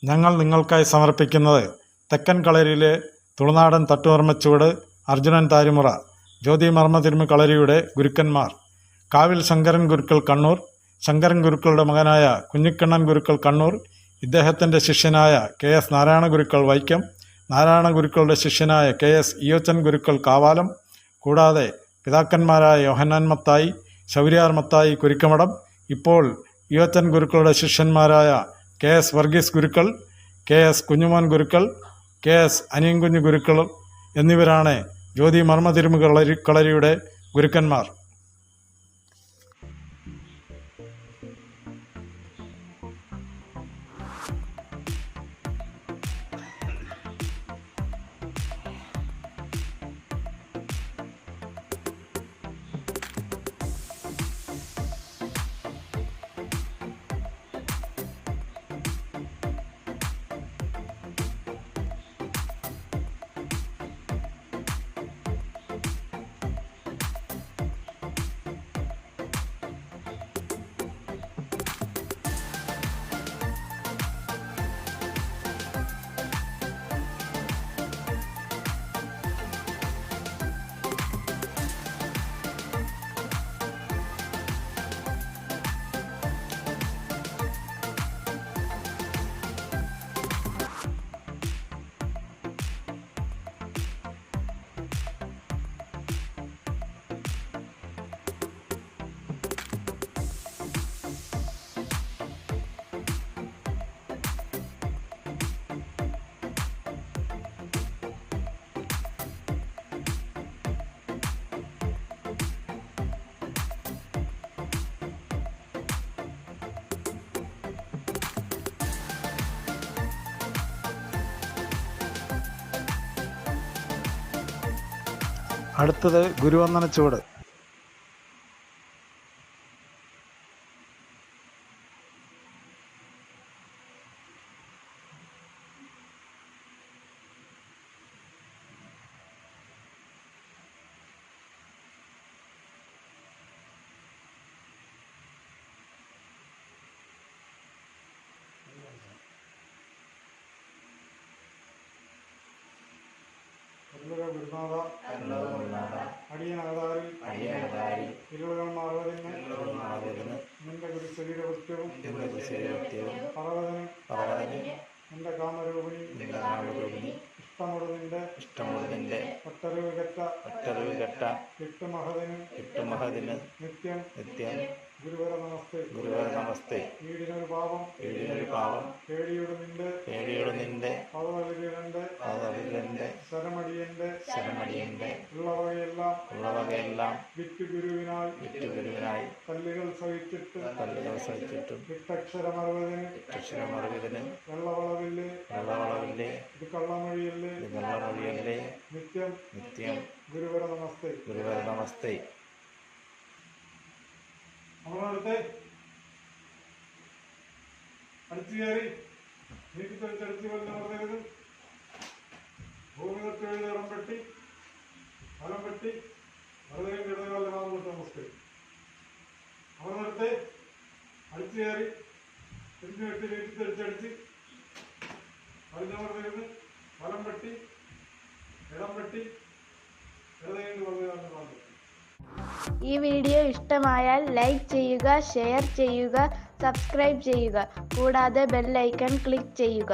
ഞങ്ങൾ നിങ്ങൾക്കായി സമർപ്പിക്കുന്നത് തെക്കൻ കളരിയിലെ തുളുനാടൻ തട്ടുവർമ്മച്ചുവട് അർജുനൻ താരിമുറ ജ്യോതി മർമ്മതിരുമി കളരിയുടെ ഗുരുക്കന്മാർ കാവിൽ ശങ്കരൻ ഗുരുക്കൾ കണ്ണൂർ, ശങ്കരൻ ഗുരുക്കളുടെ മകനായ കുഞ്ഞിക്കണ്ണൻ ഗുരുക്കൾ കണ്ണൂർ, ഇദ്ദേഹത്തിൻ്റെ ശിഷ്യനായ KS നാരായണ ഗുരുക്കൾ വൈക്കം, നാരായണ ഗുരുക്കളുടെ ശിഷ്യനായ KS ഇയോച്ചൻ ഗുരുക്കൾ കാവാലം, കൂടാതെ പിതാക്കന്മാരായ യോഹന്നാൻ മത്തായി, ശൗര്യാർ മത്തായി കുരിക്കമഠം, ഇപ്പോൾ ഇയോച്ചൻ ഗുരുക്കളുടെ ശിഷ്യന്മാരായ KS വർഗീസ് ഗുരുക്കൾ, KS കുഞ്ഞുമോൻ ഗുരുക്കൾ, KS അനിയൻകുഞ്ഞ് ഗുരുക്കൾ എന്നിവരാണ് ജ്യോതി മർമ്മതിരുമി കളരിയുടെ ഗുരുക്കന്മാർ. അടുത്തത് ഗുരുവന്ദന ചുവട്. അടിയനകതാരിൽ ഇരുളുകൾ മാറുവതിന് നിന്റെ ഗുരു ശരീരവൃത്യവും പറവതന് നിന്റെ കാമരൂപിണി ഇഷ്ടമുള്ള നിന്റെ ഒട്ടറിവുകെട്ട ഇട്ടുമഹതിന് നിത്യം ഗുരുവര നമസ്തേ. വീടിനൊരു പാപം പേടിയുടെ നിന്റെ പദവിരന്റെ ശരമടിയന്റെ ഉള്ളവകയെല്ലാം വിറ്റുഗുരുവിനായി കല്ലുകൾ സഹിച്ചിട്ടും വിട്ടക്ഷരമറുപതിന് വെള്ളവളവില്ലേ ഇത് കള്ളമൊഴിയല്ലേ നിത്യം ഗുരുവര നമസ്തേ. നമ്മളടുത്ത് അടിച്ചു കയറി നീട്ടി തെളിച്ചടിച്ച് കൊല്ലമർത്തരുത്. ഭൂമി തൊട്ടെഴുതി വലം പെട്ടി വെറുതെ ഇടതുകാലം കൊണ്ട് നമസ്തേ. നമ്മളടുത്ത് അടിച്ചു കയറി തിരിഞ്ഞു വെട്ടി നീട്ടി തെളിച്ചടിച്ച് കൊല്ലമർത്തരുത്. വലം പെട്ടി ഇടം പെട്ടി വെറുതെ വലതുകാലം. ഈ വീഡിയോ ഇഷ്ടമായാൽ ലൈക്ക് ചെയ്യുക, ഷെയർ ചെയ്യുക, സബ്സ്ക്രൈബ് ചെയ്യുക. കൂടാതെ ബെൽ ഐക്കൺ ക്ലിക്ക് ചെയ്യുക.